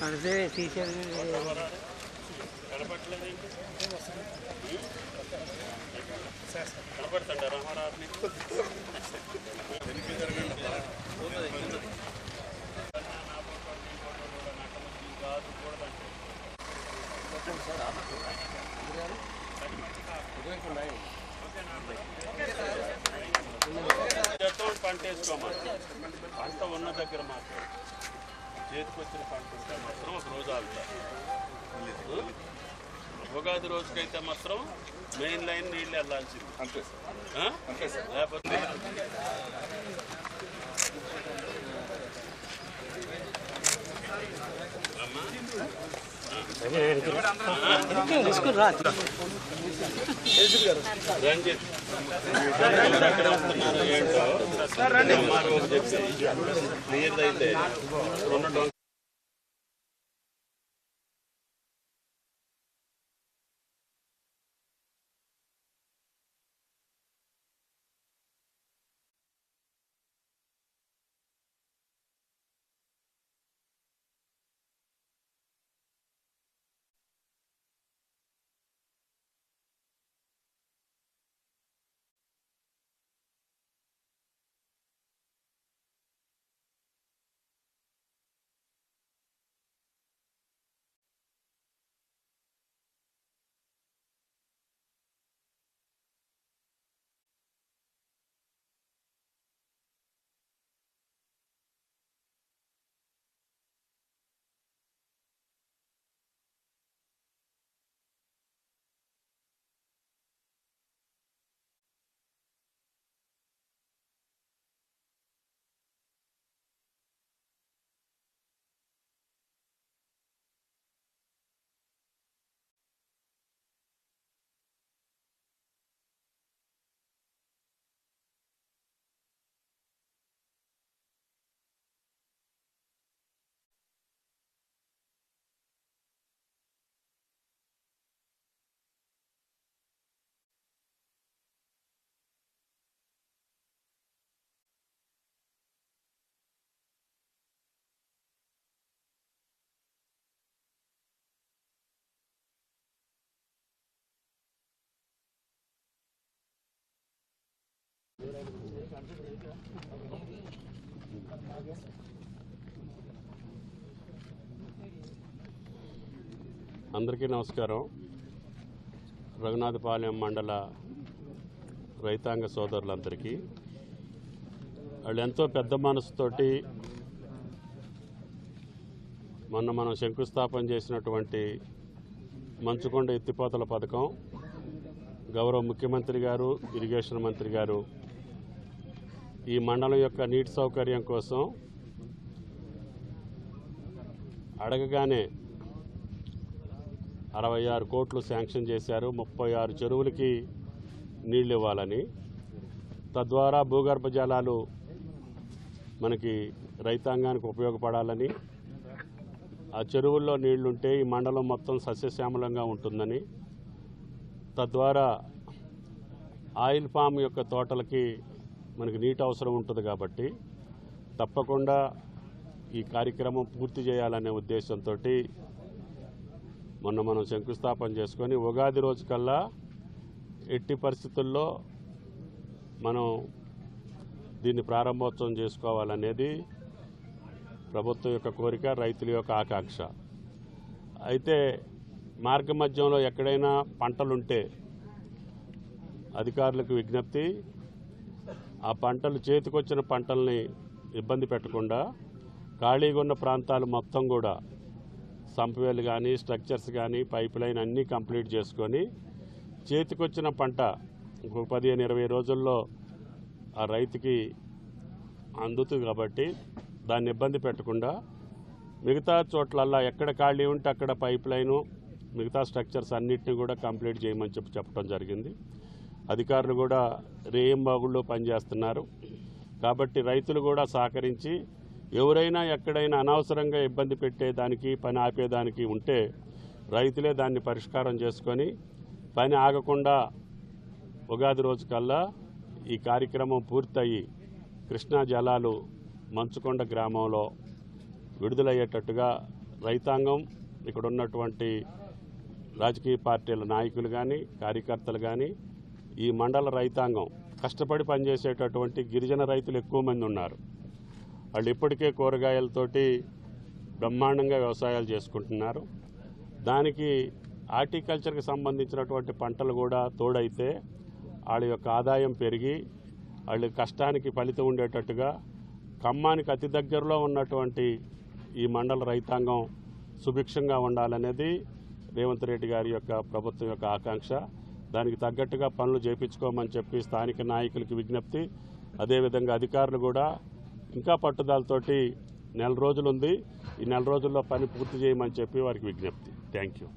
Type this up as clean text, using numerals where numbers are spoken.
అదే టీచర్ పంట వేసుకోమా పంట ఉన్న దగ్గర మాత్రం చేతికొచ్చిన పంట ఉంటే మాత్రం ఒక రోజు ఆగుతారు. ఉగాది రోజుకైతే మాత్రం మెయిన్ లైన్ నీళ్ళు వెళ్ళాల్సింది అంతే సార్. లేకపోతే రంజిత్ ఎక్కడ ఉంటున్నారు ఏంటో చెప్పి క్లియర్ అయితే రెండు అందరికీ నమస్కారం. రఘునాథపాలెం మండల రైతాంగ సోదరులందరికీ వాళ్ళు ఎంతో పెద్ద మనసుతోటి మనం శంకుస్థాపన చేసినటువంటి మంచుకొండ ఎత్తిపోతల పథకం గౌరవ ముఖ్యమంత్రి గారు, ఇరిగేషన్ మంత్రి గారు ఈ మండలం యొక్క నీటి సౌకర్యం కోసం అడగగానే 66 కోట్లు శాంక్షన్ చేశారు. 36 చెరువులకి నీళ్లు ఇవ్వాలని, తద్వారా భూగర్భ జలాలు మనకి రైతాంగానికి ఉపయోగపడాలని, ఆ చెరువుల్లో నీళ్లుంటే ఈ మండలం మొత్తం సస్యశ్యామలంగా ఉంటుందని, తద్వారా ఆయిల్ పామ్ యొక్క తోటలకి మనకి నీటి అవసరం ఉంటుంది కాబట్టి తప్పకుండా ఈ కార్యక్రమం పూర్తి చేయాలనే ఉద్దేశంతో మనం శంకుస్థాపన చేసుకొని ఉగాది రోజు కల్లా ఎట్టి పరిస్థితుల్లో మనం దీన్ని ప్రారంభోత్సవం చేసుకోవాలనేది ప్రభుత్వం యొక్క కోరిక, రైతుల యొక్క ఆకాంక్ష. అయితే మార్గ మధ్యంలో ఎక్కడైనా పంటలుంటే అధికారులకు విజ్ఞప్తి, ఆ పంటలు చేతికొచ్చిన పంటల్ని ఇబ్బంది పెట్టకుండా ఖాళీగా ఉన్న ప్రాంతాలు మొత్తం కూడా సంపవేలు కానీ, స్ట్రక్చర్స్ కానీ, పైప్ లైన్ అన్నీ కంప్లీట్ చేసుకొని చేతికొచ్చిన పంట ఇంకొక 15-20 రోజుల్లో ఆ రైతుకి అందుతుంది కాబట్టి దాన్ని ఇబ్బంది పెట్టకుండా మిగతా చోట్లల్లా ఎక్కడ ఖాళీ ఉంటే అక్కడ పైప్ లైను మిగతా స్ట్రక్చర్స్ అన్నింటినీ కూడా కంప్లీట్ చేయమని చెప్పడం జరిగింది. అధికారులు కూడా రేయింబాగుల్లో పనిచేస్తున్నారు. కాబట్టి రైతులు కూడా సహకరించి ఎవరైనా ఎక్కడైనా అనవసరంగా ఇబ్బంది పెట్టేదానికి పని ఆపేదానికి ఉంటే రైతులే దాన్ని పరిష్కారం చేసుకొని పని ఆగకుండా ఉగాది రోజు కల్లా ఈ కార్యక్రమం పూర్తయి కృష్ణా జలాలు మంచుకొండ గ్రామంలో విడుదలయ్యేటట్టుగా రైతాంగం, ఇక్కడ ఉన్నటువంటి రాజకీయ పార్టీల నాయకులు కానీ కార్యకర్తలు కానీ ఈ మండల రైతాంగం కష్టపడి పనిచేసేటటువంటి గిరిజన రైతులు ఎక్కువ మంది ఉన్నారు. వాళ్ళు ఇప్పటికే కూరగాయలతోటి బ్రహ్మాండంగా వ్యవసాయాలు చేసుకుంటున్నారు. దానికి హార్టికల్చర్కి సంబంధించినటువంటి పంటలు కూడా తోడైతే వాళ్ళ యొక్క ఆదాయం పెరిగి వాళ్ళ కష్టానికి ఫలితం ఉండేటట్టుగా ఖమ్మానికి అతి దగ్గరలో ఉన్నటువంటి ఈ మండల రైతాంగం సుభిక్షంగా ఉండాలనేది రేవంత్ రెడ్డి గారి యొక్క ప్రభుత్వం యొక్క ఆకాంక్ష. దానికి తగ్గట్టుగా పనులు చేయించుకోమని చెప్పి స్థానిక నాయకులకి విజ్ఞప్తి. అదేవిధంగా అధికారులు కూడా ఇంకా పట్టుదలతోటి 4 రోజులు ఉంది, ఈ 4 రోజుల్లో పని పూర్తి చేయమని చెప్పి వారికి విజ్ఞప్తి. Thank you.